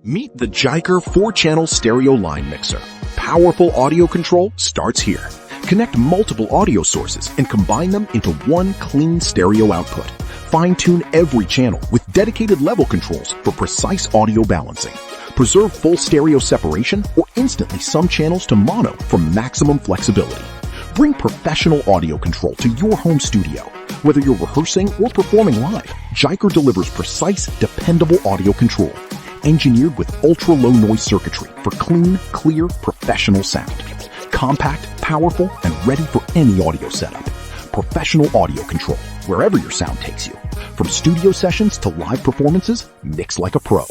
Meet the Jyker 4-channel stereo line mixer. Powerful audio control starts here. Connect multiple audio sources and combine them into one clean stereo output. Fine-tune every channel with dedicated level controls for precise audio balancing. Preserve full stereo separation or instantly sum channels to mono for maximum flexibility. Bring professional audio control to your home studio. Whether you're rehearsing or performing live, Jyker delivers precise, dependable audio control. Engineered with ultra-low noise circuitry for clean, clear, professional sound. Compact, powerful, and ready for any audio setup. Professional audio control, wherever your sound takes you. From studio sessions to live performances, mix like a pro.